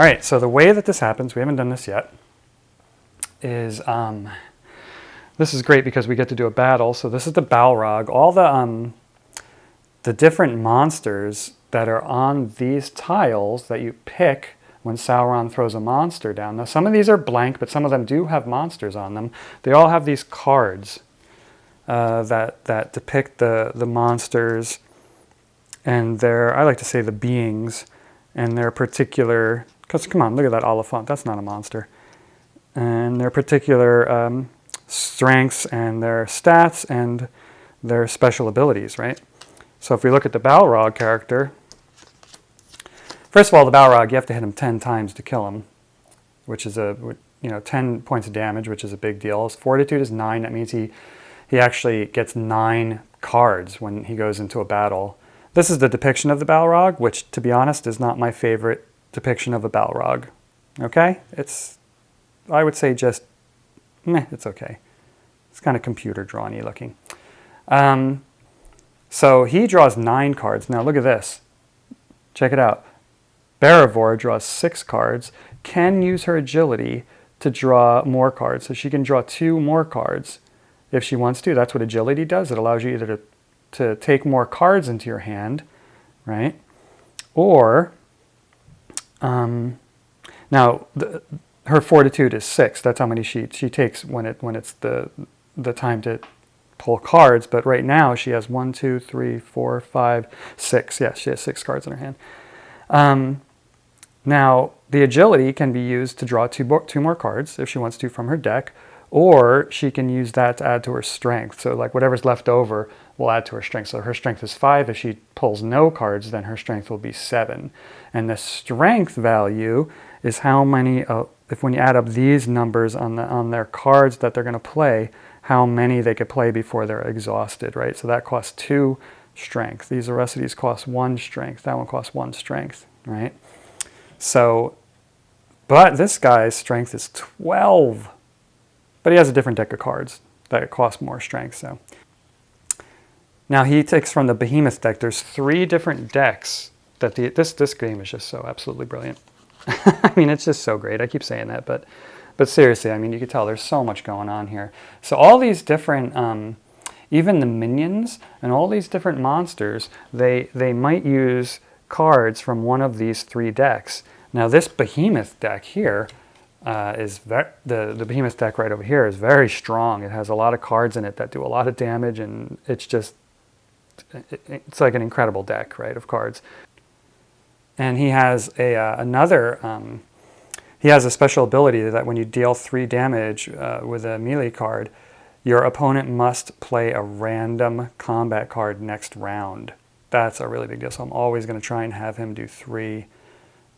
All right, so the way that this happens, we haven't done this yet, is this is great because we get to do a battle. So this is the Balrog. All the different monsters that are on these tiles that you pick when Sauron throws a monster down. Now some of these are blank, but some of them do have monsters on them. They all have these cards that depict the monsters and their, I like to say the beings, and their particular, because come on, look at that Oliphant, that's not a monster. And their particular strengths and their stats and their special abilities, right? So if we look at the Balrog character, first of all, the Balrog, you have to hit him 10 times to kill him, which is 10 points of damage, which is a big deal. His fortitude is 9. That means he actually gets 9 cards when he goes into a battle. This is the depiction of the Balrog, which, to be honest, is not my favorite depiction of a Balrog. Okay? It's, I would say just, meh, it's okay. It's kind of computer drawn-y looking. So he draws 9 cards. Now look at this. Check it out. Beravor draws 6 cards, can use her agility to draw more cards. So she can draw 2 more cards if she wants to. That's what agility does. It allows you either to take more cards into your hand, right? Or, now her fortitude is 6. That's how many she takes when it's the time to pull cards. But right now she has 1, 2, 3, 4, 5, 6. Yes, she has 6 cards in her hand. Now the agility can be used to draw 2 more cards if she wants to from her deck, or she can use that to add to her strength. So like whatever's left over will add to her strength. So her strength is 5. If she pulls no cards, then her strength will be 7. And the strength value is how many, if when you add up these numbers on their cards that they're going to play, how many they could play before they're exhausted, right? So that costs 2 strength. The rest of these cost 1 strength. That one costs 1 strength, right? So, but this guy's strength is 12. But he has a different deck of cards that cost more strength. So now he takes from the Behemoth deck. There's 3 different decks that this game is just so absolutely brilliant. I mean, it's just so great. I keep saying that, but seriously, I mean, you can tell there's so much going on here. So all these different, even the minions and all these different monsters, they might use cards from one of these 3 decks. Now this Behemoth deck here. The Behemoth deck right over here is very strong. It has a lot of cards in it that do a lot of damage, and it's just, it's like an incredible deck, right, of cards. And he has he has a special ability that when you deal 3 damage with a melee card, your opponent must play a random combat card next round. That's a really big deal. So I'm always going to try and have him do 3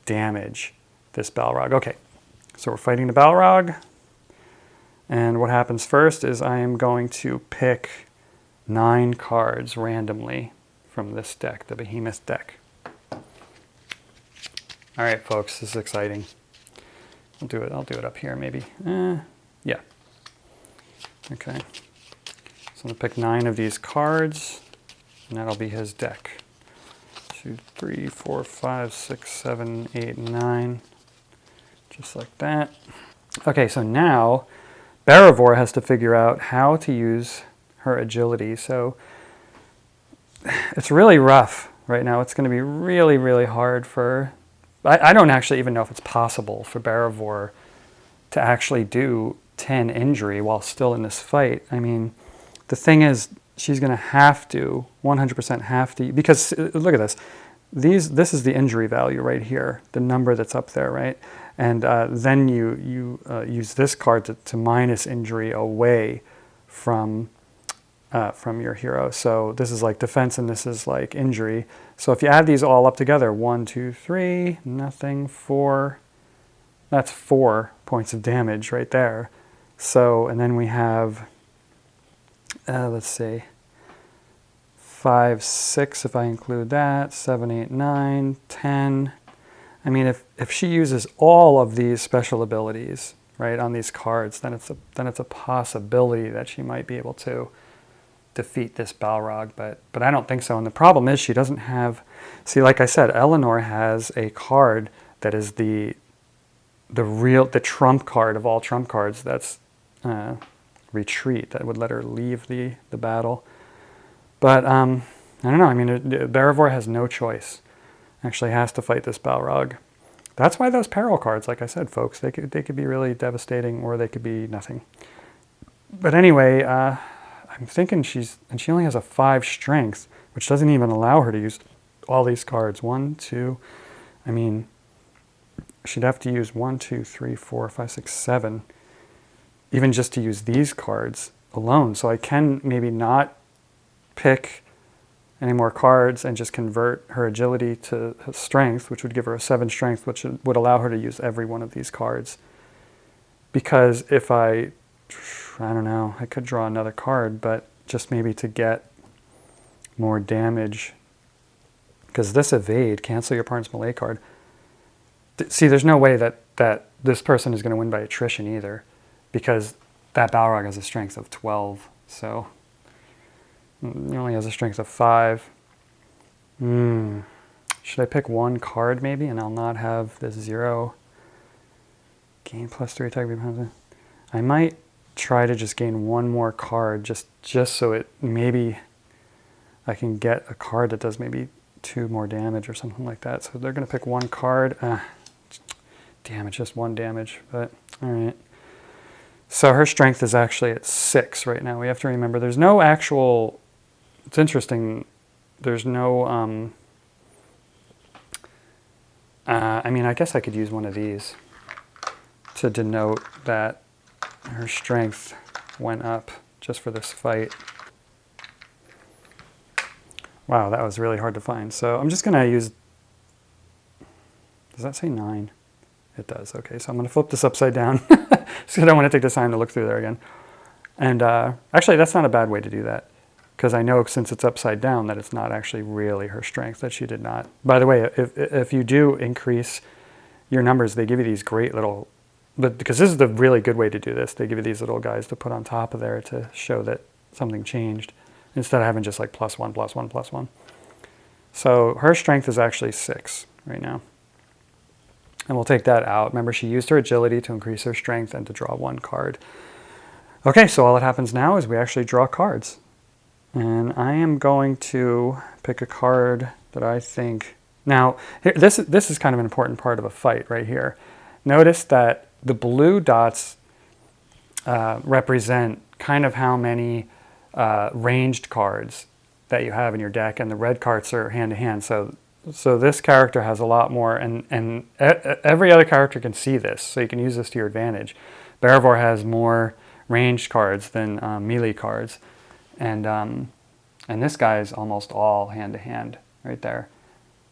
damage, this Balrog. Okay. So we're fighting the Balrog, and what happens first is I am going to pick 9 cards randomly from this deck, the Behemoth deck. All right, folks, this is exciting. I'll do it up here maybe. Yeah. Okay. So I'm going to pick 9 of these cards, and that'll be his deck. 2, 3, 4, 5, 6, 7, 8, 9. Just like that. Okay, so now Beravor has to figure out how to use her agility. So it's really rough right now. It's going to be really, really hard for... I don't actually even know if it's possible for Beravor to actually do 10 injury while still in this fight. I mean, the thing is, she's going to have to, 100% have to, because look at this. This is the injury value right here, the number that's up there, right? And then you use this card to minus injury away from your hero. So this is like defense and this is like injury. So if you add these all up together, 1, 2, 3, nothing, 4, that's 4 points of damage right there. So, and then we have, let's see, 5, 6 if I include that, 7, 8, 9, 10. I mean, if she uses all of these special abilities, right, on these cards, then it's a possibility that she might be able to defeat this Balrog, but I don't think so. And the problem is she doesn't have, see, like I said, Eleanor has a card that is the the trump card of all trump cards. That's retreat. That would let her leave the battle. But I don't know. I mean, Barivore has no choice. Actually has to fight this Balrog. That's why those peril cards, like I said, folks, they could be really devastating, or they could be nothing. But anyway, I'm thinking she only has a 5 strength, which doesn't even allow her to use all these cards. 1, 2, I mean, she'd have to use 1, 2, 3, 4, 5, 6, 7, even just to use these cards alone. So I can maybe not pick any more cards and just convert her agility to strength, which would give her a 7 strength, which would allow her to use every one of these cards. Because if I don't know, I could draw another card, but just maybe to get more damage. Because this evade, cancel your opponent's melee card. See, there's no way that this person is going to win by attrition either, because that Balrog has a strength of 12, so he only has a strength of 5. Should I pick one card maybe, and I'll not have this 0? Gain +3 attack. I might try to just gain one more card, just so it maybe I can get a card that does maybe 2 more damage or something like that. So they're going to pick one card. Damn, it's just 1 damage, but all right. So her strength is actually at 6 right now. We have to remember there's no actual, it's interesting, there's no, I mean, I guess I could use one of these to denote that her strength went up just for this fight. Wow, that was really hard to find. So I'm just going to use, does that say 9? It does. Okay, so I'm going to flip this upside down because I don't want to take the time to look through there again. And actually, that's not a bad way to do that, because I know since it's upside down that it's not actually really her strength, that she did not. By the way, if you do increase your numbers, they give you these great little, but because this is the really good way to do this, they give you these little guys to put on top of there to show that something changed, instead of having just like +1, +1, +1. So her strength is actually 6 right now. And we'll take that out. Remember, she used her agility to increase her strength and to draw 1 card. Okay, so all that happens now is we actually draw cards. And I am going to pick a card that I think... Now, here, this is kind of an important part of a fight right here. Notice that the blue dots represent kind of how many ranged cards that you have in your deck, and the red cards are hand-to-hand. So this character has a lot more, and every other character can see this, so you can use this to your advantage. Barivore has more ranged cards than melee cards, and this guy is almost all hand-to-hand right there.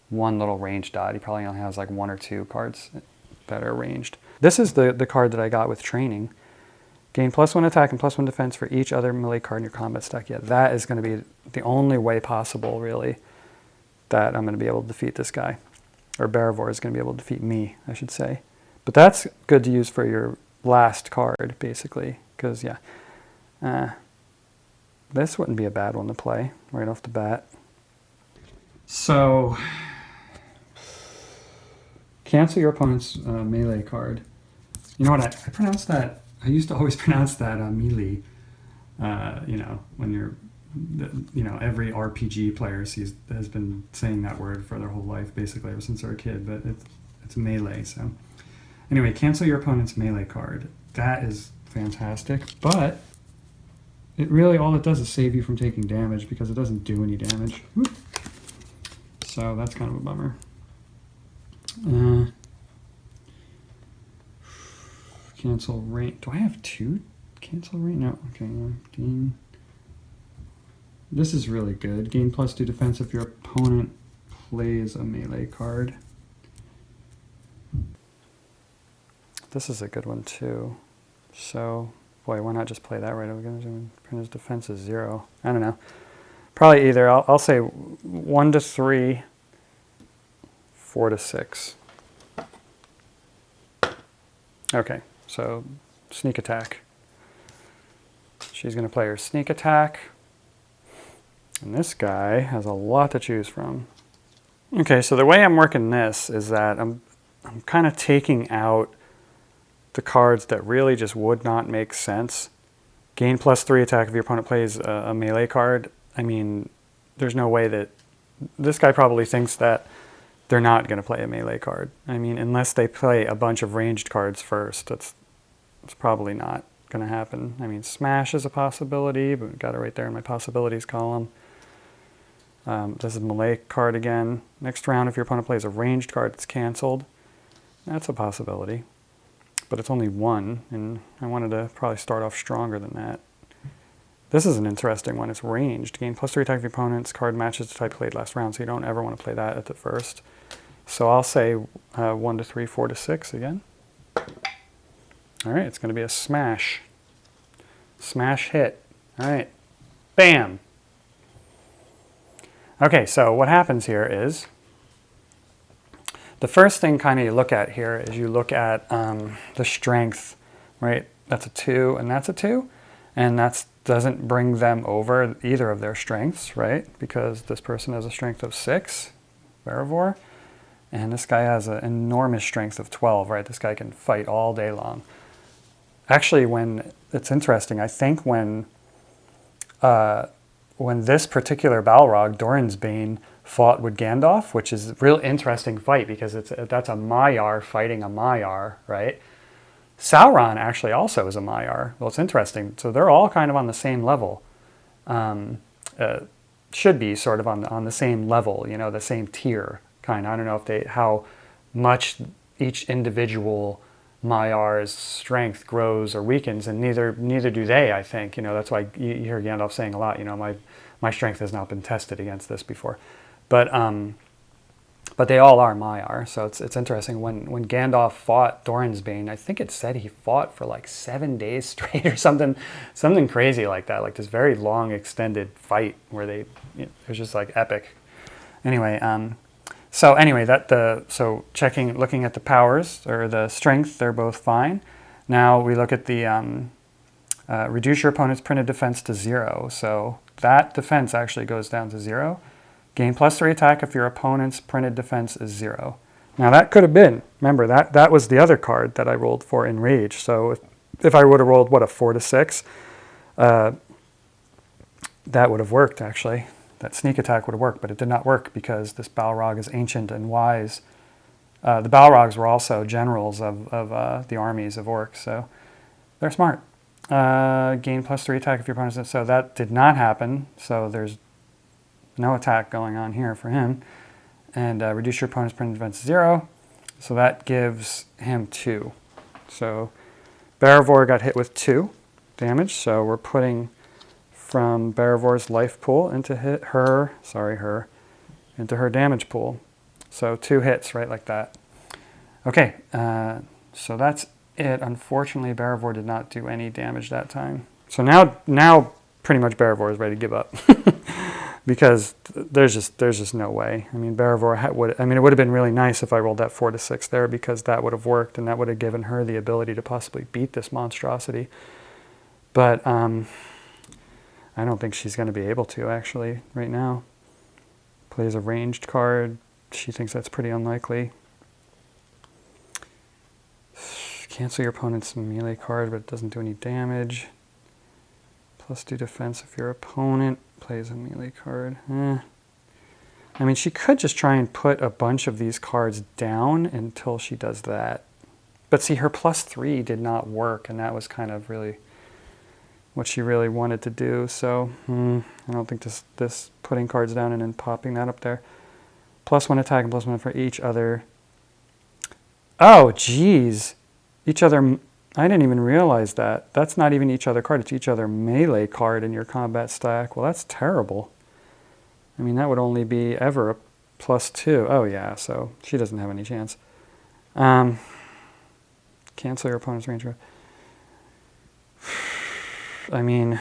1 little ranged dot. He probably only has like 1 or 2 cards that are ranged. This is the card that I got with training. Gain +1 attack and +1 defense for each other melee card in your combat stack. Yeah, that is going to be the only way possible, really, that I'm going to be able to defeat this guy. Or Barivore is going to be able to defeat me, I should say. But that's good to use for your last card, basically. Because, yeah, this wouldn't be a bad one to play right off the bat. So, cancel your opponent's melee card. You know what, I pronounce that, I used to always pronounce that melee. You know, when you're, you know, every RPG player has been saying that word for their whole life, basically, ever since they're a kid, but it's melee. So anyway, cancel your opponent's melee card. That is fantastic, but it really, all it does is save you from taking damage, because it doesn't do any damage. Whoop. So that's kind of a bummer. Cancel rain. Do I have 2 cancel rain? No. Okay. Gain. This is really good. Gain +2 defense if your opponent plays a melee card. This is a good one too. So, boy, why not just play that right away? His defense is 0. I don't know. Probably either. I'll say 1 to 3, 4 to 6. Okay, so sneak attack. She's going to play her sneak attack. And this guy has a lot to choose from. Okay, so the way I'm working this is that I'm kind of taking out the cards that really just would not make sense. Gain +3 attack if your opponent plays a melee card. I mean, there's no way that this guy probably thinks that they're not going to play a melee card. I mean, unless they play a bunch of ranged cards first, it's probably not going to happen. I mean, smash is a possibility, but we've got it right there in my possibilities column. This is melee card again. Next round, if your opponent plays a ranged card, it's canceled. That's a possibility, but it's only one, and I wanted to probably start off stronger than that. This is an interesting one. It's ranged. Gain +3 attack of your opponent's card matches the type played last round, so you don't ever want to play that at the first. So I'll say 1 to 3, 4 to 6 again. All right, it's going to be a smash. Smash hit. All right, bam. Okay, so what happens here is, the first thing kind of you look at here is you look at the strength, right? That's a 2 and that's a 2. And that doesn't bring them over either of their strengths, right? Because this person has a strength of 6, Barivore, and this guy has an enormous strength of 12, right? This guy can fight all day long. Actually, it's interesting, I think when this particular Balrog, Doran's Bane, fought with Gandalf, which is a real interesting fight because that's a Maiar fighting a Maiar, right? Sauron actually also is a Maiar. Well, it's interesting. So they're all kind of on the same level. Should be sort of on the same level, you know, the same tier kind of. I don't know how much each individual Maiar's strength grows or weakens, and neither do they, I think. You know, that's why you hear Gandalf saying a lot, you know, my strength has not been tested against this before. But they all are Maiar, so it's interesting. When Gandalf fought Doran's Bane, I think it said he fought for like 7 days straight or something crazy like that, like this very long extended fight where it was just like epic. Anyway, looking at the powers or the strength, they're both fine. Now we look at the reduce your opponent's printed defense to 0. So that defense actually goes down to 0. Gain +3 attack if your opponent's printed defense is 0. Now that could have been, remember, that was the other card that I rolled for in Rage. So if I would have rolled, a 4 to 6, that would have worked actually. That sneak attack would have worked, but it did not work because this Balrog is ancient and wise. The Balrogs were also generals of the armies of orcs, so they're smart. Gain +3 attack if your opponent's, so that did not happen. So there's no attack going on here for him. And reduce your opponent's printed defense to 0. So that gives him 2. So Barivore got hit with 2 damage. So we're putting from Barivore's life pool into her damage pool. So 2 hits, right, like that. Okay, so that's it. Unfortunately, Barivore did not do any damage that time. So now pretty much Barivore is ready to give up. Because there's just no way. I mean, Barivore it would have been really nice if I rolled that 4 to 6 there, because that would have worked and that would have given her the ability to possibly beat this monstrosity. But I don't think she's going to be able to actually right now. Plays a ranged card. She thinks that's pretty unlikely. Cancel your opponent's melee card, but it doesn't do any damage. +2 defense if your opponent plays a melee card. I mean, she could just try and put a bunch of these cards down until she does that. But see, her +3 did not work, and that was kind of really what she really wanted to do. So I don't think this putting cards down and then popping that up there. +1 attack and +1 for each other. Oh, geez. Each other... I didn't even realize that. That's not even each other card. It's each other melee card in your combat stack. Well, that's terrible. I mean, that would only be ever a +2. Oh, yeah, so she doesn't have any chance. Cancel your opponent's range. I mean,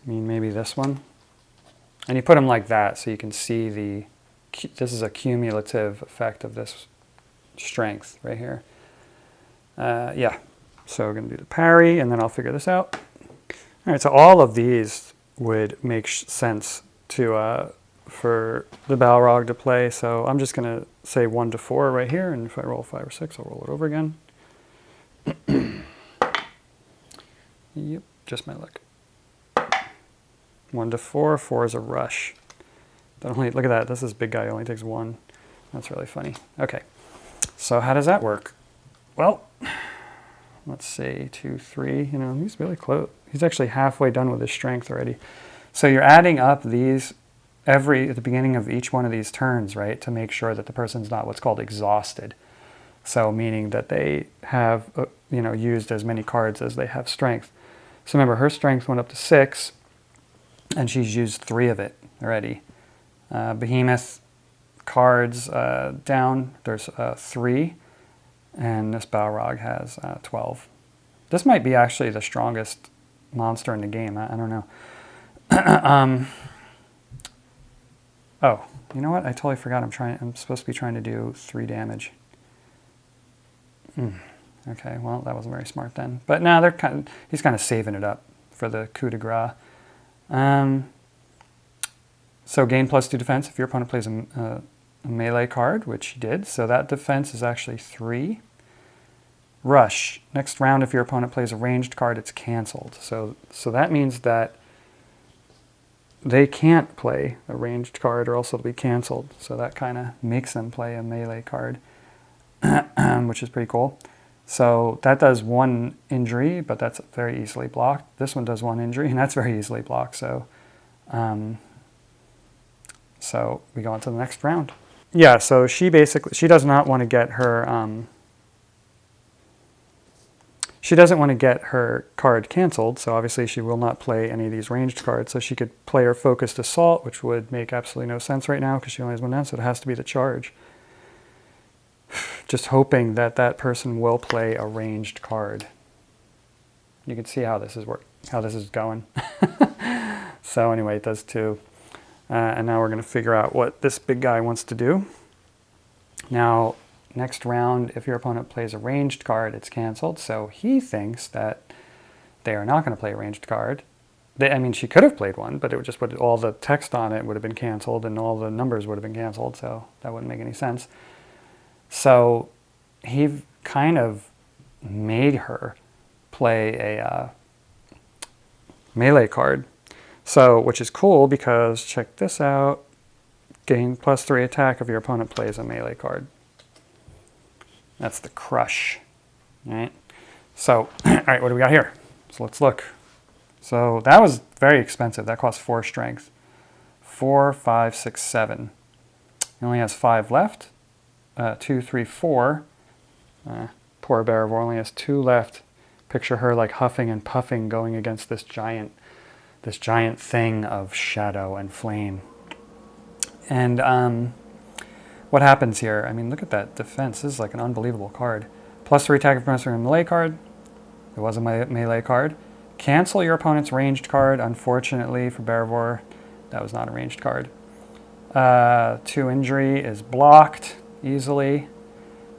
maybe this one. And you put them like that so you can see this is a cumulative effect of this strength right here. Yeah, so we're going to do the parry, and then I'll figure this out. All right, so all of these would make sense to for the Balrog to play. So I'm just going to say 1 to 4 right here, and if I roll 5 or 6, I'll roll it over again. Yep, just my luck. 1 to 4. 4 is a rush. Look at that. This is big guy. Only takes 1. That's really funny. Okay. So how does that work? Well, let's see. 2, 3. You know, he's really close. He's actually halfway done with his strength already. So you're adding up these at the beginning of each one of these turns, right, to make sure that the person's not what's called exhausted. So meaning that they have, used as many cards as they have strength. So remember, her strength went up to 6, and she's used 3 of it already. Behemoth cards down, there's 3, and this Balrog has 12. This might be actually the strongest monster in the game. I don't know. Oh, you know what? I totally forgot. I'm supposed to be trying to do 3 damage. Okay, well, that wasn't very smart then. But now he's kind of saving it up for the coup de grace. So gain +2 defense if your opponent plays a melee card, which he did. So that defense is actually 3. Rush. Next round, if your opponent plays a ranged card, it's canceled. So that means that they can't play a ranged card or else it'll be canceled. So that kind of makes them play a melee card, which is pretty cool. So that does 1 injury, but that's very easily blocked. This one does 1 injury, and that's very easily blocked. So we go on to the next round. Yeah, so she does not want to get her she doesn't want to get her card canceled, so obviously she will not play any of these ranged cards. So she could play her focused assault, which would make absolutely no sense right now because she only has 1 down, so it has to be the charge. Just hoping that that person will play a ranged card. You can see how this is going. So anyway, it does 2. And now we're going to figure out what this big guy wants to do. Now, next round, if your opponent plays a ranged card, it's canceled. So he thinks that they are not going to play a ranged card. She could have played one, but it would just put all the text on it would have been canceled and all the numbers would have been canceled. So that wouldn't make any sense. So he kind of made her play a melee card. So, which is cool because, check this out, gain +3 attack if your opponent plays a melee card. That's the crush, right? So, all right, what do we got here? So let's look. So that was very expensive. That cost 4 strength. 4, 5, 6, 7. He only has 5 left. 2, 3, 4. Poor Bearivore only has 2 left. Picture her like huffing and puffing going against this giant thing of shadow and flame. And what happens here? I mean, look at that defense. This is like an unbelievable card. +3 attack if opponent's a melee card. It was a melee card. Cancel your opponent's ranged card. Unfortunately for Bearivore, that was not a ranged card. 2 injury is blocked easily.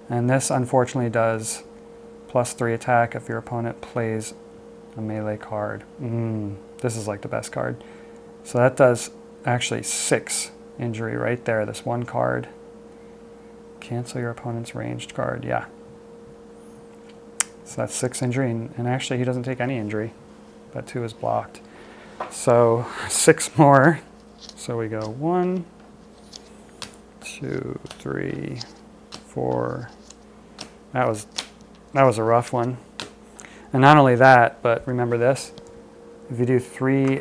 And this unfortunately does +3 attack if your opponent plays a melee card. This is like the best card. So that does actually 6 injury right there, this 1 card. Cancel your opponent's ranged card, yeah. So that's 6 injury, and actually he doesn't take any injury. That 2 is blocked. So 6 more. So we go 1, 2, 3, 4. That was a rough one. And not only that, but remember this. If you do 3,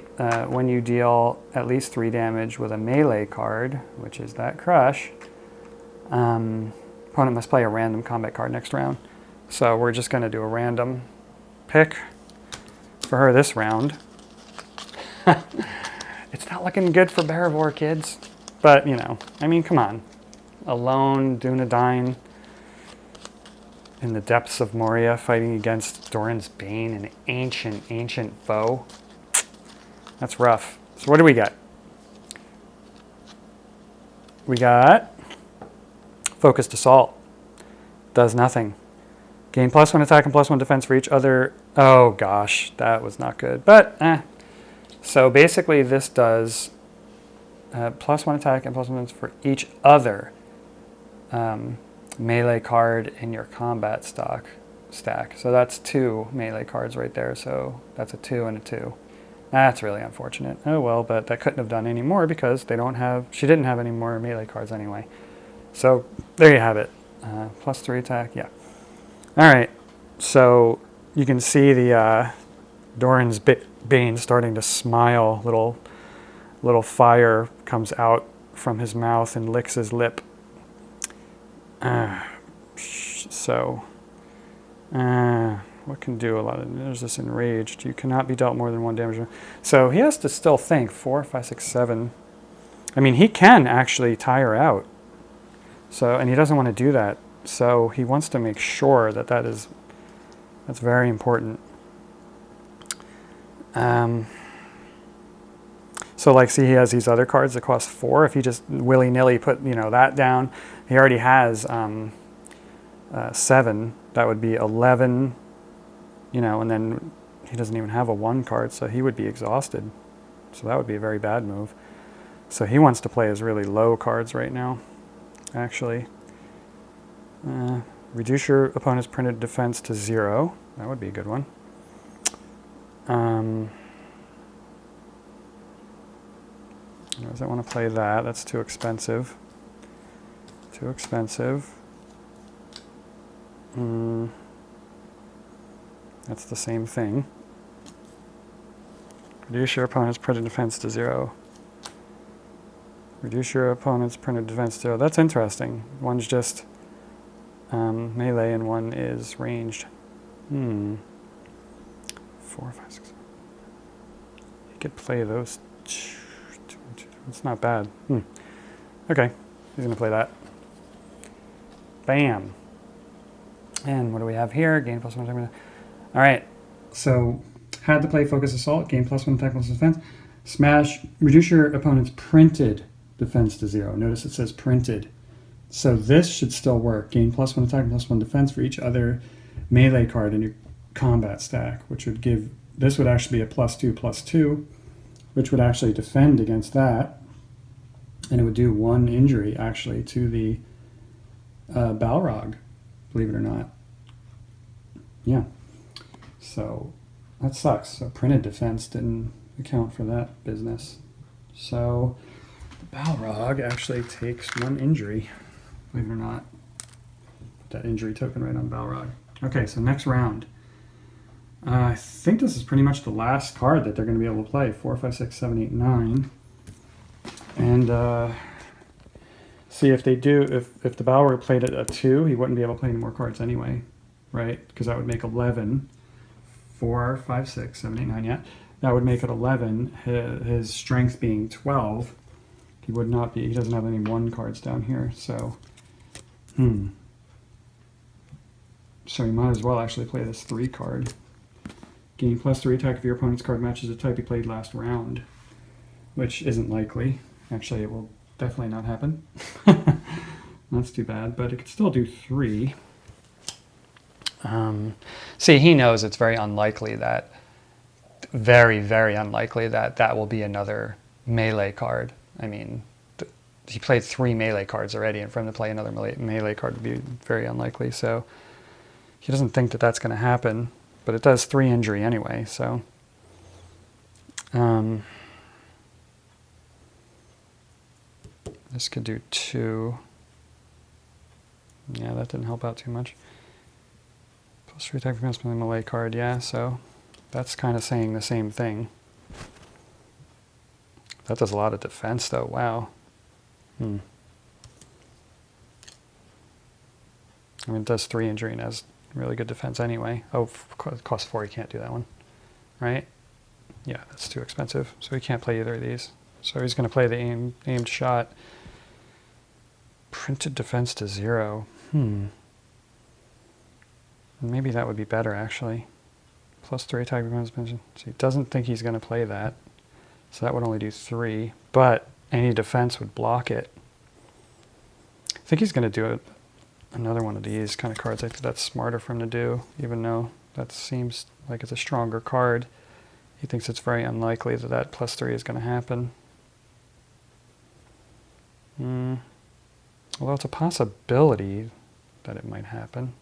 when you deal at least 3 damage with a melee card, which is that crush, opponent must play a random combat card next round. So we're just going to do a random pick for her this round. It's not looking good for Bearivore, kids. But, come on. Alone, Dunedain, in the depths of Moria, fighting against Doran's Bane, an ancient foe. That's rough. So what do we got? We got Focused Assault. Does nothing. Gain +1 attack and +1 defense for each other. Oh gosh, that was not good. But, So basically this does +1 attack and +1 defense for each other melee card in your combat stack. So that's 2 melee cards right there. So that's a 2 and a 2. That's really unfortunate. Oh well, but that couldn't have done any more because she didn't have any more melee cards anyway. So there you have it. +3 attack, yeah. All right, so you can see the Doran's Bane starting to smile. Little fire comes out from his mouth and licks his lip. What can do a lot of... There's this enraged. You cannot be dealt more than 1 damage. So he has to still think 4, 5, 6, 7. I mean, he can actually tire out. So, and he doesn't want to do that. So he wants to make sure that's very important. So like, see, he has these other cards that cost 4. If he just willy-nilly put, that down, he already has 7. That would be 11, and then he doesn't even have a 1 card, so he would be exhausted. So that would be a very bad move. So he wants to play his really low cards right now, actually. Reduce your opponent's printed defense to 0. That would be a good one. Doesn't want to play that. That's too expensive. Too expensive. That's the same thing. Reduce your opponent's printed defense to 0. Reduce your opponent's printed defense to 0. That's interesting. One's just melee and one is ranged. 4, 5, 6. You could play those. It's not bad. Okay, he's going to play that. Bam. And what do we have here? Gain +1 attack. All right, so had to play Focus Assault. Gain +1 attack, +1 defense. Smash. Reduce your opponent's printed defense to 0. Notice it says printed. So this should still work. Gain +1 attack, +1 defense for each other melee card in your combat stack, which would give... This would actually be a +2/+2, which would actually defend against that. And it would do 1 injury, actually, to the Balrog, believe it or not. Yeah. So that sucks. So printed defense didn't account for that business. So the Balrog actually takes 1 injury, believe it or not. Put that injury token right on Balrog. Okay, so next round. I think this is pretty much the last card that they're going to be able to play. 4, 5, 6, 7, 8, 9. And see if they do, if the Balrog played at a 2, he wouldn't be able to play any more cards anyway, right? Because that would make 11. 4, 5, 6, 7, 8, 9, yeah. That would make it 11. His strength being 12, he would not be, he doesn't have any 1 cards down here, so, So he might as well actually play this 3 card. Gain +3 attack if your opponent's card matches the type he played last round, which isn't likely. Actually, it will definitely not happen. That's too bad, but it could still do 3. See, he knows it's very unlikely that, very, very unlikely that will be another melee card. I mean, he played 3 melee cards already, and for him to play another melee card would be very unlikely, so he doesn't think that that's going to happen, but it does 3 injury anyway, so... this could do 2. Yeah, that didn't help out too much. +3 attack against my melee card, yeah, so that's kind of saying the same thing. That does a lot of defense, though. Wow. I mean, it does 3 injury and has really good defense anyway. Oh, cost 4, you can't do that one, right? Yeah, that's too expensive, so he can't play either of these. So he's going to play the aimed shot. Printed defense to 0. Maybe that would be better, actually. +3 attack against mention. So he doesn't think he's going to play that. So that would only do 3. But any defense would block it. I think he's going to do another one of these kind of cards. I think that's smarter for him to do, even though that seems like it's a stronger card. He thinks it's very unlikely that +3 is going to happen. Although it's a possibility that it might happen.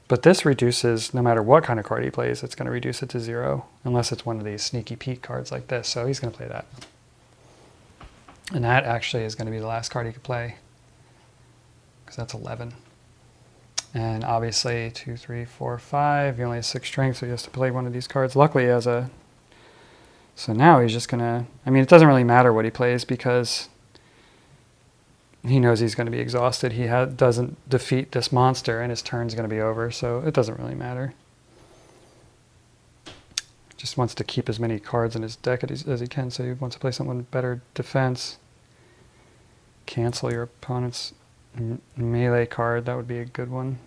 But this reduces, no matter what kind of card he plays, it's going to reduce it to 0, unless it's one of these sneaky Pete cards like this. So he's going to play that. And that actually is going to be the last card he could play, because that's 11. And obviously 2, 3, 4, 5, he only has 6 strength, so he has to play one of these cards. Luckily he has a... So now he's just going to... I mean, it doesn't really matter what he plays, because he knows he's going to be exhausted. He doesn't defeat this monster, and his turn's going to be over, so it doesn't really matter. Just wants to keep as many cards in his deck as he can, so he wants to play someone with better defense. Cancel your opponent's melee card. That would be a good one,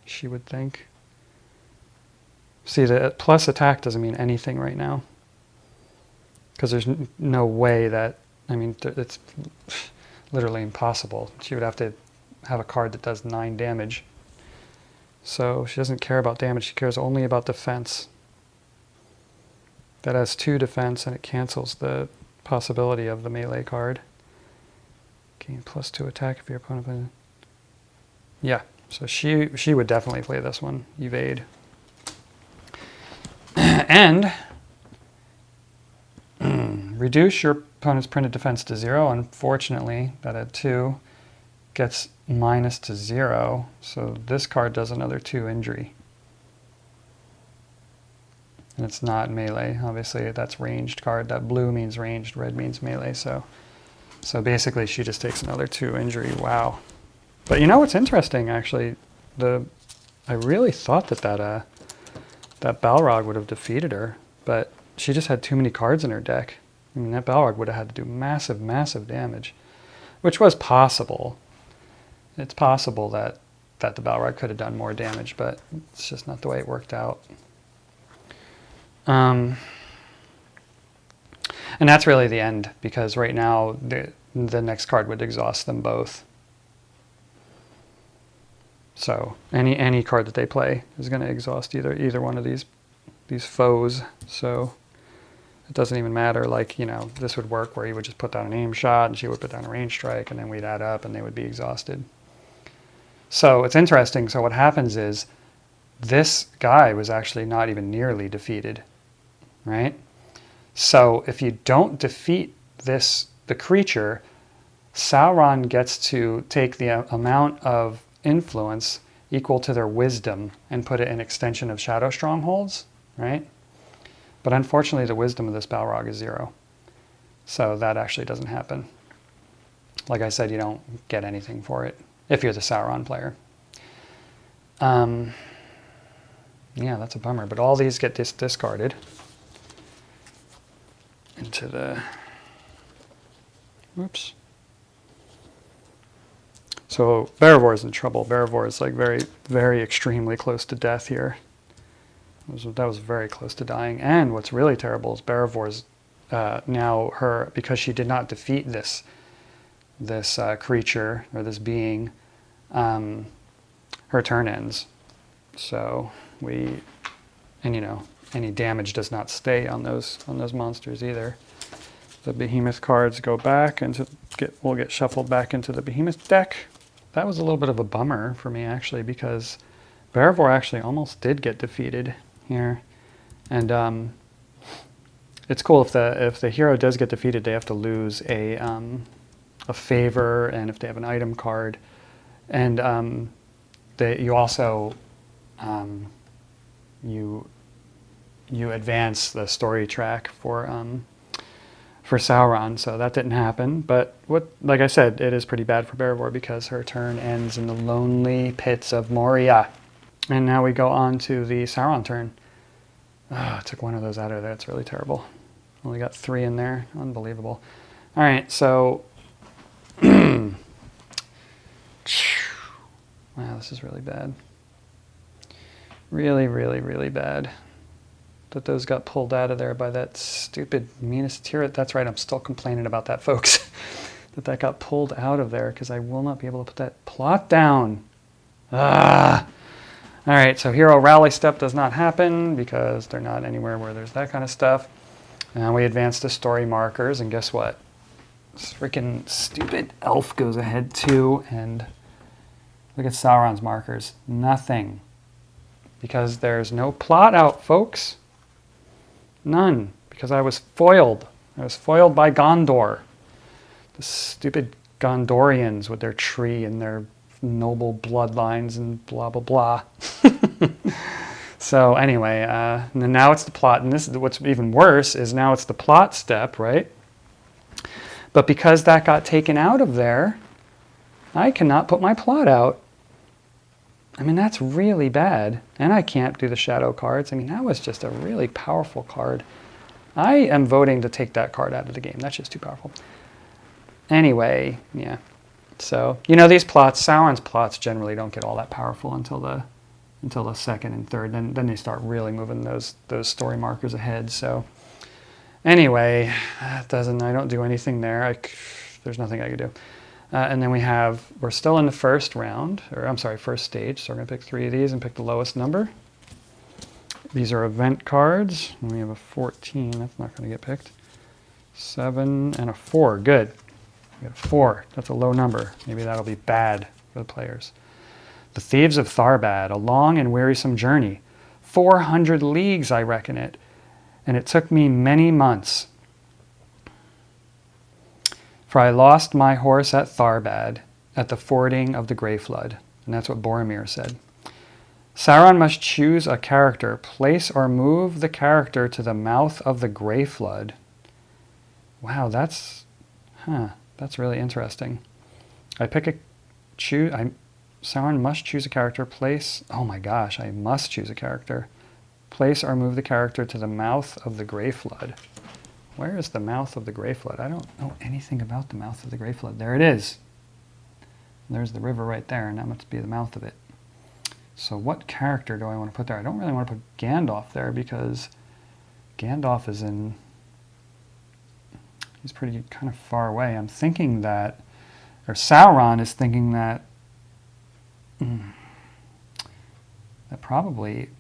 she would think. See, the plus attack doesn't mean anything right now, because there's no way that... I mean, it's literally impossible. She would have to have a card that does 9 damage. So she doesn't care about damage, she cares only about defense. That has 2 defense, and it cancels the possibility of the melee card. Gain +2 attack if your opponent plays. Yeah, so she would definitely play this one, evade. And reduce your opponent's printed defense to 0. Unfortunately, that had 2 gets minus to 0, so this card does another 2 injury. And it's not melee. Obviously, that's ranged card. That blue means ranged, red means melee. So basically, she just takes another 2 injury. Wow. But you know what's interesting, actually? I really thought that Balrog would have defeated her, but she just had too many cards in her deck. I mean, that Balrog would have had to do massive, massive damage, which was possible. It's possible that the Balrog could have done more damage, but it's just not the way it worked out. And that's really the end, because right now the next card would exhaust them both. So any card that they play is going to exhaust either one of these foes. So it doesn't even matter. Like, you know, this would work where he would just put down an aim shot, and she would put down a range strike, and then we'd add up, and they would be exhausted. So it's interesting. So what happens is this guy was actually not even nearly defeated, right? So if you don't defeat the creature, Sauron gets to take the amount of influence equal to their wisdom and put it in extension of Shadow Strongholds, right? But unfortunately, the wisdom of this Balrog is 0. So that actually doesn't happen. Like I said, you don't get anything for it if you're the Sauron player. Yeah, that's a bummer. But all these get discarded into the... Whoops. So Beravor is in trouble. Beravor is like very, very extremely close to death here. That was very close to dying. And what's really terrible is Baravor's now because she did not defeat this creature or this being, her turn ends. So any damage does not stay on those monsters either. The Behemoth cards go back and will get shuffled back into the Behemoth deck. That was a little bit of a bummer for me, actually, because Beravor actually almost did get defeated here. And it's cool if the hero does get defeated, they have to lose a favor, and if they have an item card, and you also you advance the story track for Sauron, so that didn't happen. But like I said, it is pretty bad for Beravor because her turn ends in the lonely pits of Moria. And now we go on to the Sauron turn. I took one of those out of there. It's really terrible. Only got 3 in there. Unbelievable. All right, so... wow, this is really bad. Really, really, really bad. That those got pulled out of there by that stupid Minas Tirith. That's right, I'm still complaining about that, folks. that got pulled out of there, because I will not be able to put that plot down. Ah! All right, so Hero Rally Step does not happen, because they're not anywhere where there's that kind of stuff. And we advance to story markers, and guess what? This freaking stupid elf goes ahead too, and look at Sauron's markers. Nothing. Because there's no plot out, folks. None. Because I was foiled. I was foiled by Gondor. The stupid Gondorians with their tree and their noble bloodlines and blah, blah, blah. So anyway, now it's the plot. And this is what's even worse is now it's the plot step, right? But because that got taken out of there, I cannot put my plot out. I mean, that's really bad. And I can't do the shadow cards. I mean, that was just a really powerful card. I am voting to take that card out of the game. That's just too powerful. Anyway, yeah. So, you know, these plots, Sauron's plots generally don't get all that powerful until the second and third. Then they start really moving those story markers ahead. So anyway, I don't do anything there. There's nothing I could do. And then we're still in the first round, or I'm sorry, first stage. So we're going to pick 3 of these and pick the lowest number. These are event cards. And we have a 14. That's not going to get picked. 7 and a 4. Good. We got a 4. That's a low number. Maybe that'll be bad for the players. The Thieves of Tharbad, a long and wearisome journey. 400 leagues, I reckon it. And it took me many months. For I lost my horse at Tharbad, at the fording of the Grey Flood. And that's what Boromir said. Sauron must choose a character, place or move the character to the mouth of the Grey Flood. Wow, that's really interesting. Sauron must choose a character, place, oh my gosh, I must choose a character. Place or move the character to the mouth of the Grey Flood. Where is the mouth of the Grey Flood? I don't know anything about the mouth of the Grey Flood. There it is. There's the river right there, and that must be the mouth of it. So what character do I want to put there? I don't really want to put Gandalf there because Gandalf is he's pretty kind of far away. I'm thinking that, or Sauron is thinking that, that probably,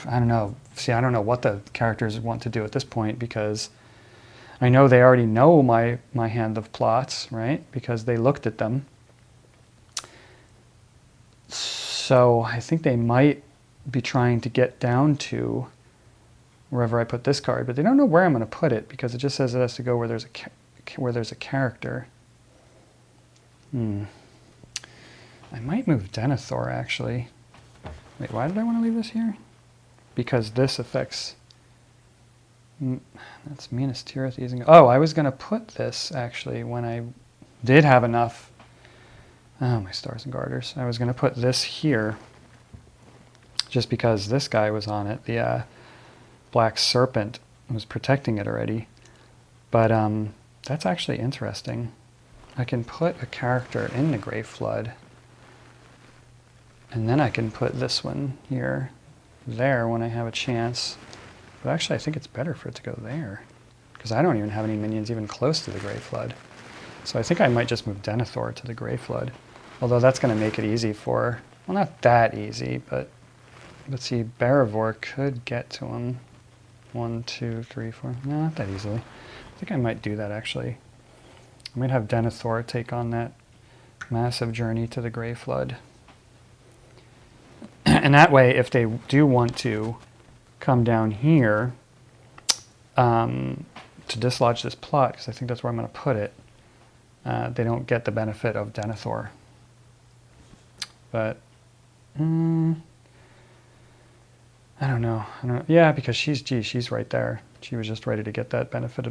I don't know. See, I don't know what the characters want to do at this point because I know they already know my hand of plots, right? Because they looked at them. So I think they might be trying to get down to wherever I put this card, but they don't know where I'm going to put it because it just says it has to go where there's a character. I might move Denethor actually. Wait, why did I want to leave this here? Because this affects. That's Minas Tirith using. Oh, I was going to put this actually when I did have enough. Oh, my stars and garters. I was going to put this here just because this guy was on it. The Black Serpent was protecting it already. But that's actually interesting. I can put a character in the Grey Flood. And then I can put this one here, there when I have a chance. But actually I think it's better for it to go there. Because I don't even have any minions even close to the Grey Flood. So I think I might just move Denethor to the Grey Flood. Although that's going to make it easy for, well, not that easy, but let's see, Barivor could get to him. 1, 2, 3, 4, no, not that easily. I think I might do that actually. I might have Denethor take on that massive journey to the Grey Flood. And that way, if they do want to come down here to dislodge this plot, because I think that's where I'm going to put it, they don't get the benefit of Denethor. But I don't know. Yeah, because she's right there. She was just ready to get that benefit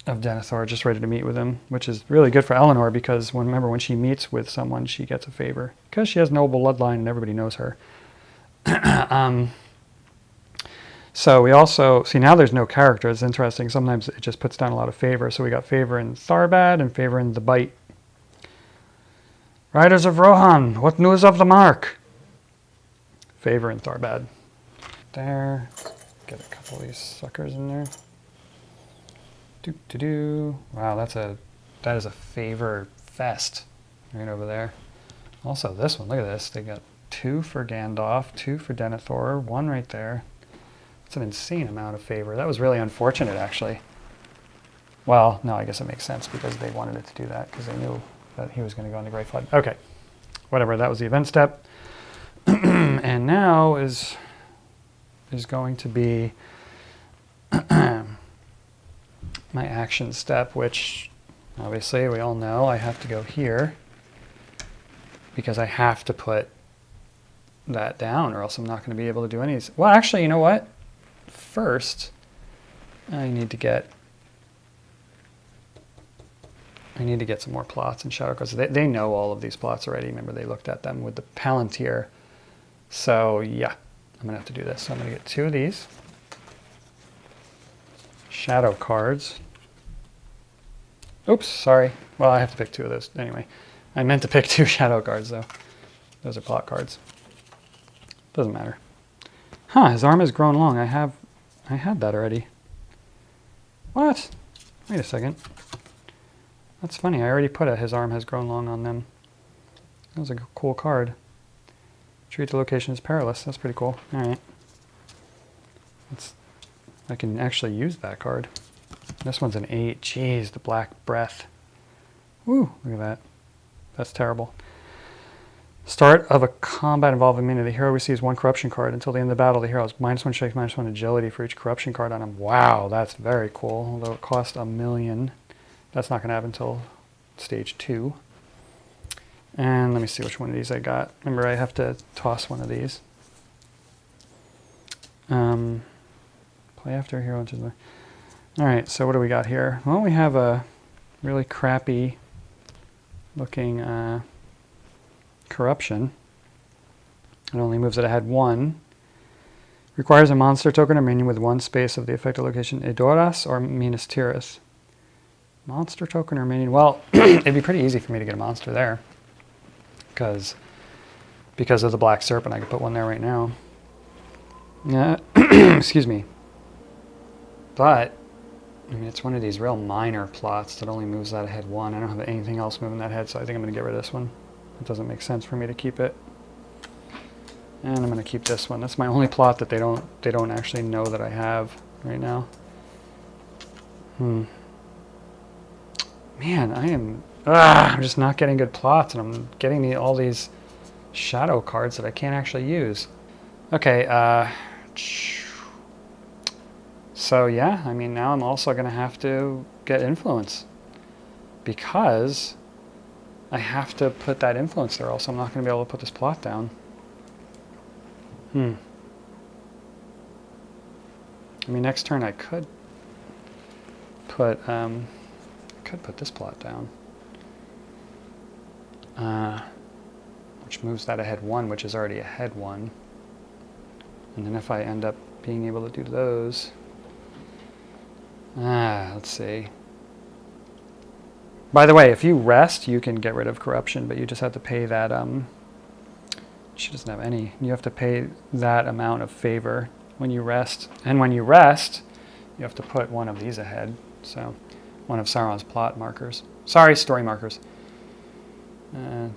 of Denethor, just ready to meet with him, which is really good for Eleanor because remember when she meets with someone, she gets a favor because she has noble bloodline and everybody knows her. So we also see now there's no character. It's interesting. Sometimes it just puts down a lot of favor. So we got favor in Tharbad and favor in the Bite. Riders of Rohan, what news of the mark? Favor in Tharbad. There. Get a couple of these suckers in there. Wow, that is a favor fest right over there. Also this one, look at this. They got 2 for Gandalf, 2 for Denethor, 1 right there. That's an insane amount of favor. That was really unfortunate actually. Well, no, I guess it makes sense because they wanted it to do that because they knew that he was going to go into Great Flood. Okay, whatever, that was the event step. And now is going to be my action step, which obviously we all know I have to go here because I have to put that down or else I'm not going to be able to do any of these. Well, actually, you know what? First, I need to get some more plots and shadow cards. They know all of these plots already. Remember, they looked at them with the Palantir. So yeah, I'm going to have to do this. So I'm going to get 2 of these shadow cards. Oops, sorry. Well, I have to pick 2 of those. Anyway, I meant to pick 2 shadow cards, though. Those are plot cards. Doesn't matter. Huh, his arm has grown long. I had that already. What? Wait a second. That's funny. I already put a his arm has grown long on them. That was a cool card. Treat the location as perilous. That's pretty cool. All right. I can actually use that card. This one's an 8. Jeez, the Black Breath. Woo, look at that. That's terrible. Start of a combat involving meaning. The hero receives 1 corruption card. Until the end of the battle, the hero has -1 strength, -1 agility for each corruption card on him. Wow, that's very cool. Although it costs $1 million. That's not going to happen until stage 2. And let me see which one of these I got. Remember, I have to toss one of these. Play after a hero. All right, so what do we got here? Well, we have a really crappy looking corruption. It only moves it ahead 1. Requires a monster token or minion with 1 space of the affected location. Edoras or Minas Tirith. Monster token or minion? Well, it'd be pretty easy for me to get a monster there. Because of the Black Serpent, I could put one there right now. Yeah, excuse me. But, I mean, it's one of these real minor plots that only moves that ahead 1. I don't have anything else moving that ahead, so I think I'm going to get rid of this one. It doesn't make sense for me to keep it. And I'm going to keep this one. That's my only plot that they don't actually know that I have right now. Man, I'm just not getting good plots, and I'm getting all these shadow cards that I can't actually use. Okay, so yeah, I mean, now I'm also going to have to get influence because I have to put that influence there, else I'm not going to be able to put this plot down. I mean, next turn I could put this plot down, which moves that ahead 1, which is already ahead 1. And then if I end up being able to do those, let's see. By the way, if you rest, you can get rid of corruption, but you just have to pay that, she doesn't have any. You have to pay that amount of favor when you rest. And when you rest, you have to put one of these ahead. So, one of Sauron's plot markers. Sorry, story markers.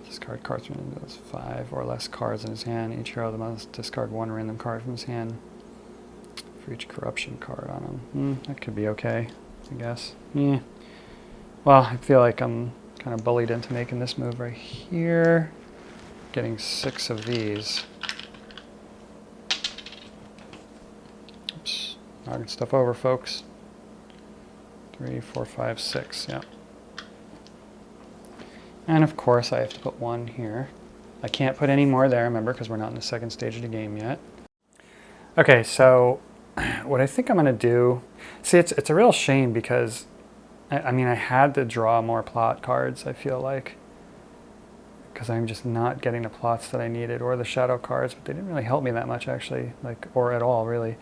Discard cards from those 5 or less cards in his hand. Each hero must discard 1 random card from his hand for each corruption card on him. That could be okay, I guess. Yeah. Well, I feel like I'm kind of bullied into making this move right here. Getting 6 of these. Oops. Knocking stuff over, folks. 3, 4, 5, 6. Yeah. And of course, I have to put 1 here. I can't put any more there, remember, because we're not in the second stage of the game yet. Okay, so what I think I'm going to do... See, it's a real shame because, I mean, I had to draw more plot cards, I feel like. Because I'm just not getting the plots that I needed, or the shadow cards, but they didn't really help me that much, actually, or at all, really.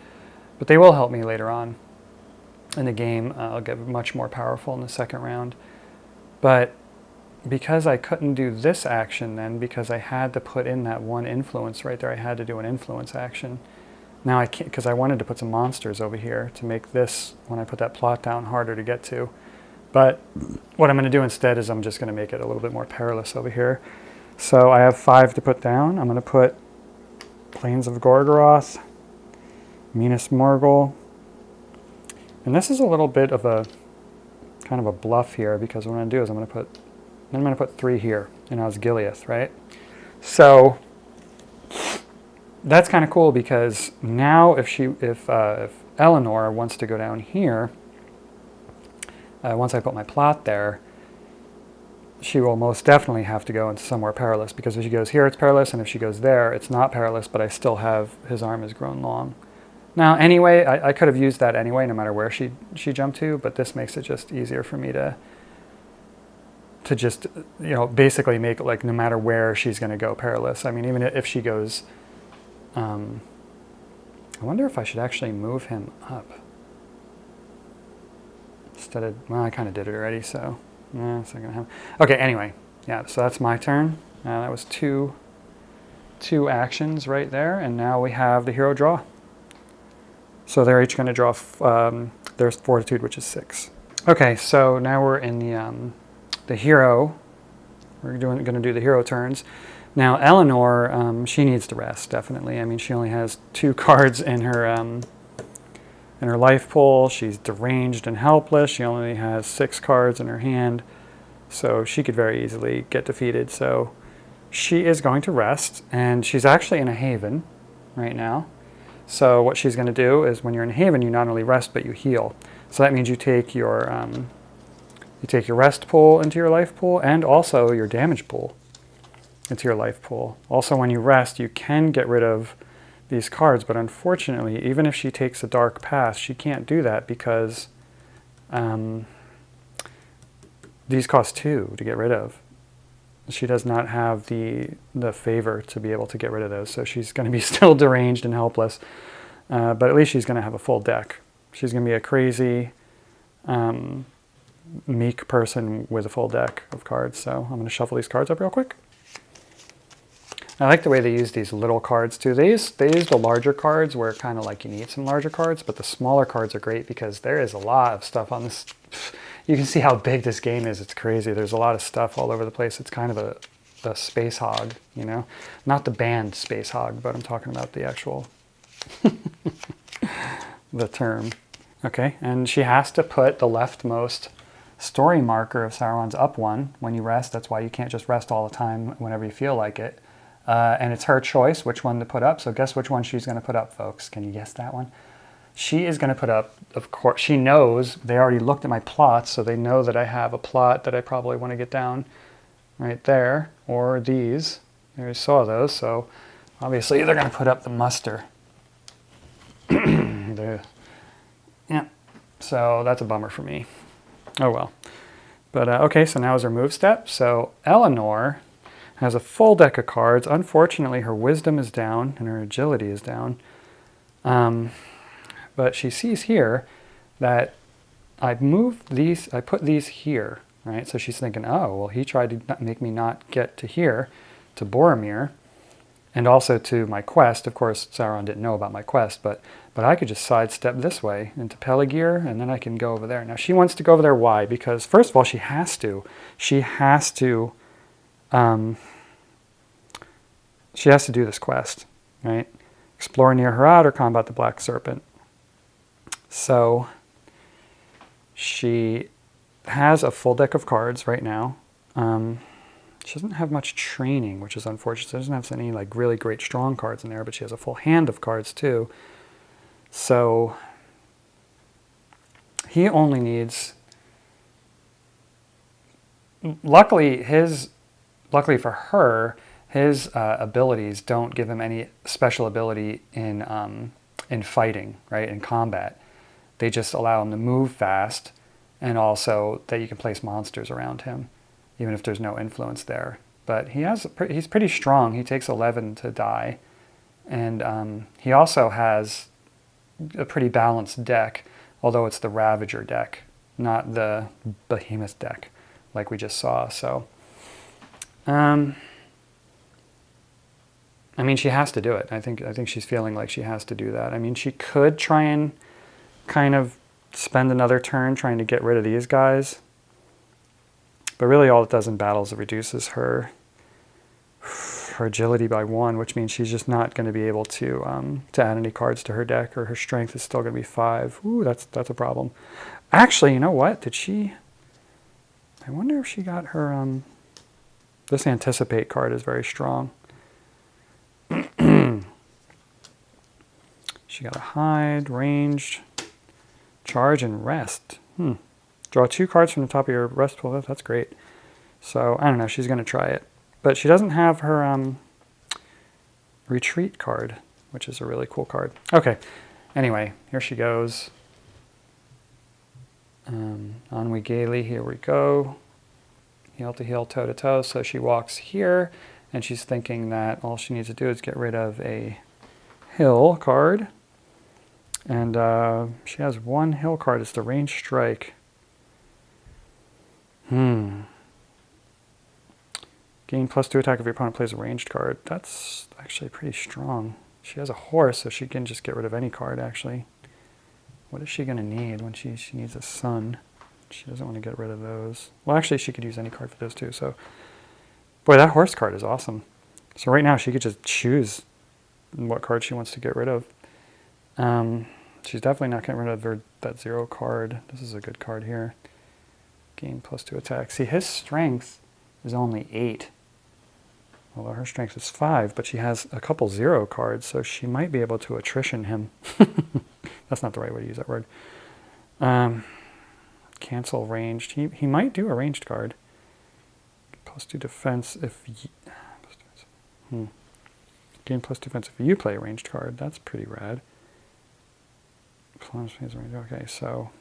But they will help me later on in the game. I'll get much more powerful in the second round. But because I couldn't do this action then, because I had to put in that 1 influence right there, I had to do an influence action. Now I can't, because I wanted to put some monsters over here to make this, when I put that plot down, harder to get to. But what I'm going to do instead is I'm just going to make it a little bit more perilous over here. So I have 5 to put down. I'm going to put Plains of Gorgoroth, Minas Morgul. And this is a little bit of a kind of a bluff here, because what I'm going to do is I'm going to put 3 here in Osgiliath, right? So that's kind of cool, because now if Eleanor wants to go down here, once I put my plot there, she will most definitely have to go into somewhere perilous, because if she goes here, it's perilous, and if she goes there, it's not perilous, but I still have his arm has grown long. Now, anyway, I could have used that anyway, no matter where she jumped to, but this makes it just easier for me to just, basically make it like no matter where she's going to go perilous. I mean, even if she goes, I wonder if I should actually move him up. Instead of, well, I kind of did it already, so it's not going to happen. Okay, anyway, yeah, so that's my turn. That was two actions right there, and now we have the hero draw. So they're each going to draw, there's Fortitude, which is 6. Okay, so now we're in the hero. We're going to do the hero turns. Now, Eleanor, she needs to rest, definitely. I mean, she only has 2 cards in her life pool. She's deranged and helpless. She only has 6 cards in her hand, so she could very easily get defeated. So she is going to rest, and she's actually in a haven right now. So what she's going to do is, when you're in a haven, you not only rest, but you heal. So that means you take your rest pool into your life pool, and also your damage pool into your life pool. Also, when you rest, you can get rid of these cards, but unfortunately, even if she takes a dark path, she can't do that, because these cost 2 to get rid of. She does not have the favor to be able to get rid of those, so she's going to be still deranged and helpless, but at least she's going to have a full deck. She's going to be a crazy, meek person with a full deck of cards, so I'm going to shuffle these cards up real quick. I like the way they use these little cards too. They use the larger cards where kind of like you need some larger cards, but the smaller cards are great because there is a lot of stuff on this. You can see how big this game is. It's crazy. There's a lot of stuff all over the place. It's kind of a space hog, Not the band space hog, but I'm talking about the actual, the term. Okay, and she has to put the leftmost story marker of Sauron's up 1 when you rest. That's why you can't just rest all the time whenever you feel like it. And it's her choice which one to put up. So guess which one she's going to put up, folks. Can you guess that one? She is going to put up, of course, she knows, they already looked at my plots, so they know that I have a plot that I probably want to get down right there, or these. They already saw those, so obviously they're going to put up the muster. Yeah, so that's a bummer for me. Oh well. But okay, so now is her move step. So Eleanor has a full deck of cards. Unfortunately, her wisdom is down and her agility is down. But she sees here that I put these here, right? So she's thinking, oh, well, he tried to make me not get to here, to Boromir, and also to my quest. Of course, Sauron didn't know about my quest, but I could just sidestep this way into Peligir, and then I can go over there. Now, she wants to go over there. Why? Because, first of all, she has to do this quest, right? Explore near Harad or combat the Black Serpent. So she has a full deck of cards right now. She doesn't have much training, which is unfortunate. She doesn't have any like really great strong cards in there, but she has a full hand of cards too. So he only needs, luckily for her, his abilities don't give him any special ability in fighting, right, in combat. They just allow him to move fast, and also that you can place monsters around him, even if there's no influence there. But he's pretty strong. He takes 11 to die, and he also has a pretty balanced deck, although it's the Ravager deck, not the Behemoth deck, like we just saw. So, I mean, she has to do it. I think she's feeling like she has to do that. I mean, she could try and kind of spend another turn trying to get rid of these guys, but really all it does in battle is it reduces her agility by 1, which means she's just not going to be able to add any cards to her deck, or her strength is still going to be 5. Ooh, that's a problem. Actually, you know what? Did she? I wonder if she got her, this Anticipate card is very strong. She got a Hide, Ranged, Charge, and Rest. Draw 2 cards from the top of your rest pool. That's great. So, I don't know. She's going to try it. But she doesn't have her Retreat card, which is a really cool card. Okay. Anyway, here she goes. On we gaily. Here we go. Heel to heel, toe to toe. So she walks here, and she's thinking that all she needs to do is get rid of a Hill card. And she has 1 Hill card. It's the Range Strike. Gain +2 attack if your opponent plays a ranged card. That's actually pretty strong. She has a horse, so she can just get rid of any card, actually. What is she going to need when she needs a sun? She doesn't want to get rid of those. Well, actually, she could use any card for those, too. So, boy, that horse card is awesome. So right now, she could just choose what card she wants to get rid of. She's definitely not getting rid of that 0 card. This is a good card here. Gain +2 attack. See, his strength is only 8. Although her strength is 5, but she has a couple 0 cards, so she might be able to attrition him. That's not the right way to use that word. Cancel ranged. He might do a ranged card. +2 defense if... Gain +2 defense if you play a ranged card. That's pretty rad. Okay, so...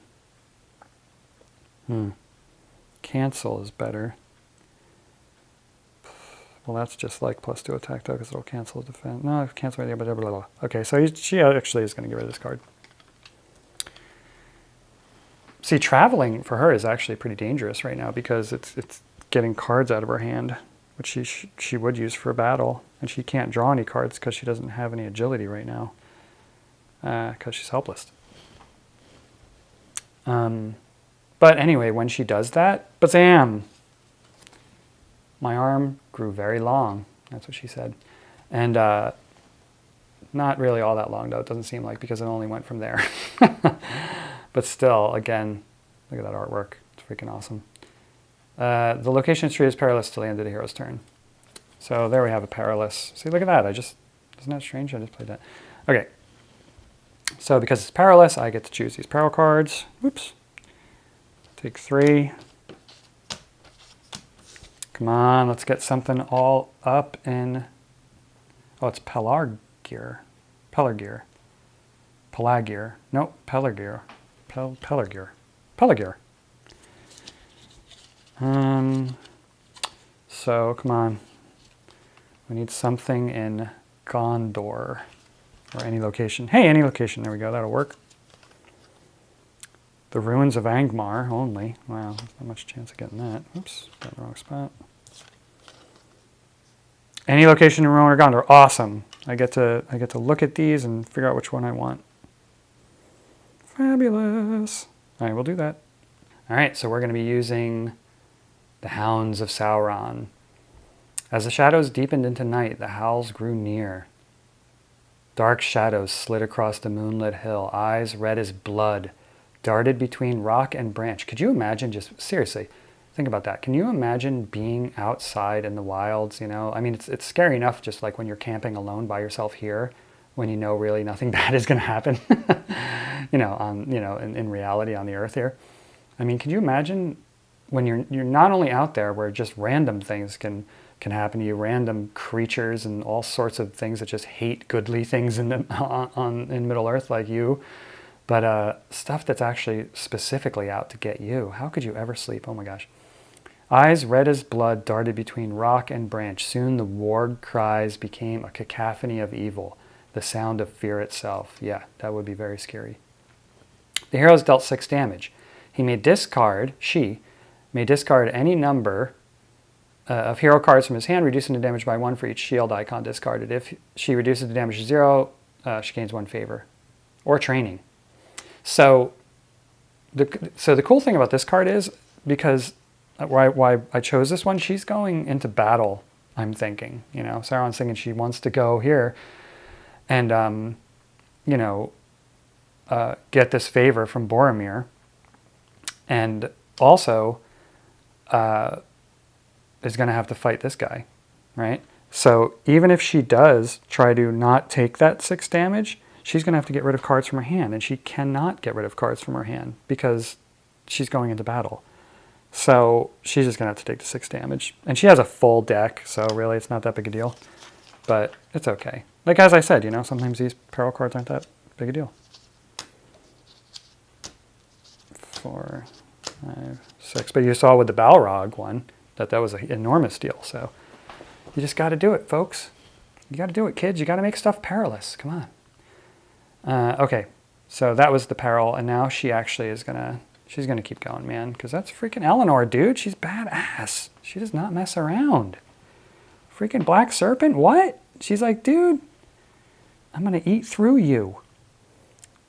Cancel is better. Well, that's just like +2 attack, though, because it'll cancel defense. No, cancel idea, blah, blah, blah. Okay, so she actually is going to get rid of this card. See, traveling for her is actually pretty dangerous right now because it's getting cards out of her hand, which she would use for a battle. And she can't draw any cards because she doesn't have any agility right now because she's helpless. But anyway, when she does that, bazam! My arm grew very long. That's what she said. And not really all that long, though. It doesn't seem like, because it only went from there. But still, again, look at that artwork. It's freaking awesome. The location tree is perilous till the end of the hero's turn. So there we have a perilous. See, look at that. Isn't that strange? I just played that. Okay. So because it's perilous, I get to choose these peril cards. Whoops. Take 3. Come on, let's get something all up in... Oh, it's Pelargir. Pelargir. Pelagir. No, Pelargir. Pelargir. Pelargir. So, come on. We need something in Gondor. Or any location. Hey, any location. There we go. That'll work. The Ruins of Angmar only. Wow, there's not much chance of getting that. Oops, got in the wrong spot. Any location in Rowan or Gondor. Awesome. I get to look at these and figure out which one I want. Fabulous. All right, we'll do that. All right, so we're going to be using the Hounds of Sauron. As the shadows deepened into night, the howls grew near. Dark shadows slid across the moonlit hill, eyes red as blood, darted between rock and branch. Could you imagine, just seriously, think about that. Can you imagine being outside in the wilds, you know? I mean, it's scary enough just like when you're camping alone by yourself here, when you know really nothing bad is going to happen, in reality on the earth here. I mean, can you imagine when you're not only out there where just random things can happen to you, random creatures and all sorts of things that just hate goodly things in Middle Earth like you, but stuff that's actually specifically out to get you. How could you ever sleep? Oh my gosh. Eyes red as blood darted between rock and branch. Soon the warg cries became a cacophony of evil, the sound of fear itself. Yeah, that would be very scary. The heroes dealt 6 damage. She may discard any number of hero cards from his hand, reducing the damage by 1 for each shield icon discarded. If she reduces the damage to 0, she gains 1 favor. Or training. So the cool thing about this card is, because why I chose this one, she's going into battle, I'm thinking. Sauron's thinking she wants to go here and, get this favor from Boromir. And also, is going to have to fight this guy, right? So even if she does try to not take that 6 damage, she's going to have to get rid of cards from her hand, and she cannot get rid of cards from her hand because she's going into battle. So she's just going to have to take the 6 damage. And she has a full deck, so really it's not that big a deal. But it's okay. Like as I said, you know, sometimes these peril cards aren't that big a deal. 4, 5, 6. But you saw with the Balrog one that was an enormous deal. So you just got to do it, folks. You got to do it, kids. You got to make stuff perilous. Come on. Okay, so that was the peril, and now she actually is she's gonna keep going, man, because that's freaking Eleanor, dude. She's badass. She does not mess around. Freaking Black Serpent, what? She's like, dude, I'm gonna eat through you.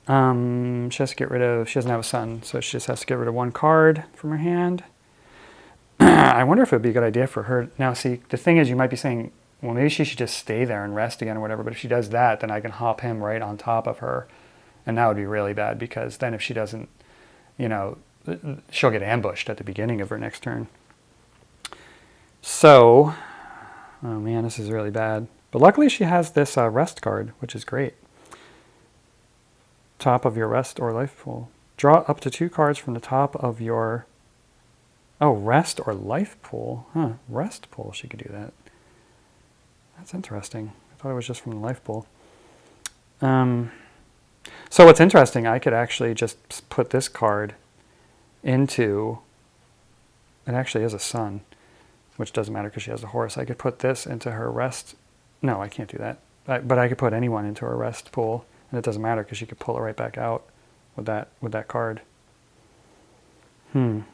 She has to get rid of, she doesn't have a son, so she just has to get rid of 1 card from her hand. I wonder if it would be a good idea for her. Now, see, the thing is, you might be saying, well, maybe she should just stay there and rest again or whatever, but if she does that, then I can hop him right on top of her, and that would be really bad, because then if she doesn't, you know, she'll get ambushed at the beginning of her next turn. So, oh man, this is really bad. But luckily she has this rest card, which is great. Top of your rest or life pool. Draw up to 2 cards from the top of your... Oh, rest or life pool. Huh, rest pool, she could do that. That's interesting. I thought it was just from the life pool. So what's interesting, I could actually just put this card into... It actually is a sun, which doesn't matter because she has a horse. I could put this into her rest... No, I can't do that. But I could put anyone into her rest pool, and it doesn't matter because she could pull it right back out with that card. And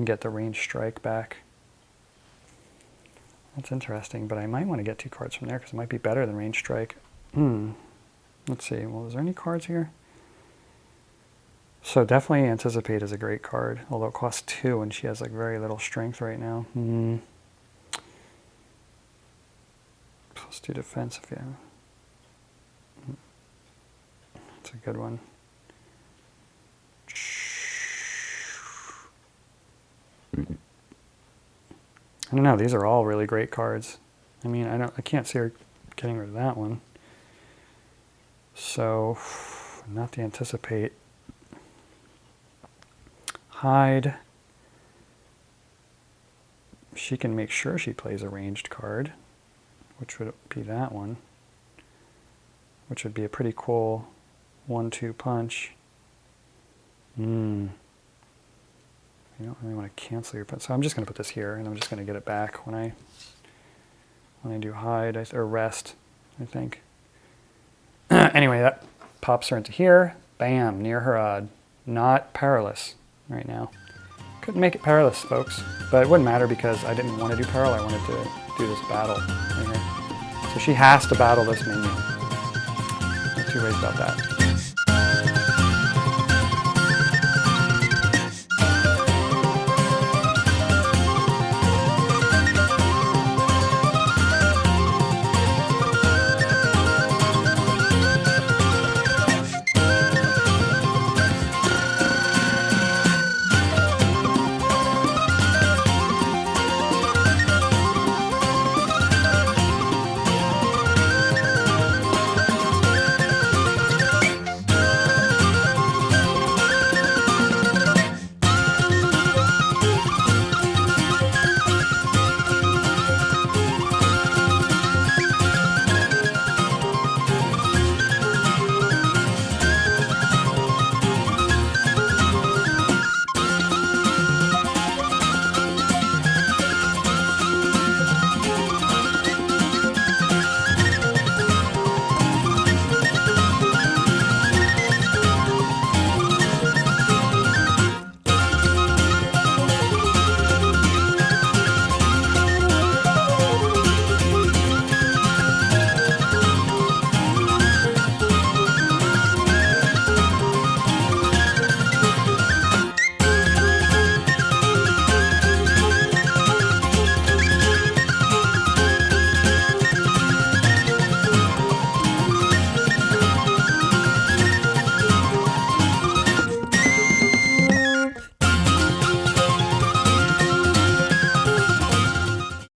get the range strike back. That's interesting, but I might want to get 2 cards from there because it might be better than range strike. Let's see. Well, is there any cards here? So definitely Anticipate is a great card, although it costs 2 and she has like very little strength right now. Plus 2 defense if you have. That's a good one. I don't know, these are all really great cards. I mean, I can't see her getting rid of that one. So, not the Anticipate. Hide. She can make sure she plays a ranged card, which would be that one, which would be a pretty cool 1-2 punch. You don't really want to cancel your punch. So I'm just going to put this here, and I'm just going to get it back when I do hide or rest, I think. Anyway, that pops her into here. Bam, near her odd. Not perilous right now. Couldn't make it perilous, folks. But it wouldn't matter because I didn't want to do peril. I wanted to do this battle right here. So she has to battle this minion. No 2 ways about that.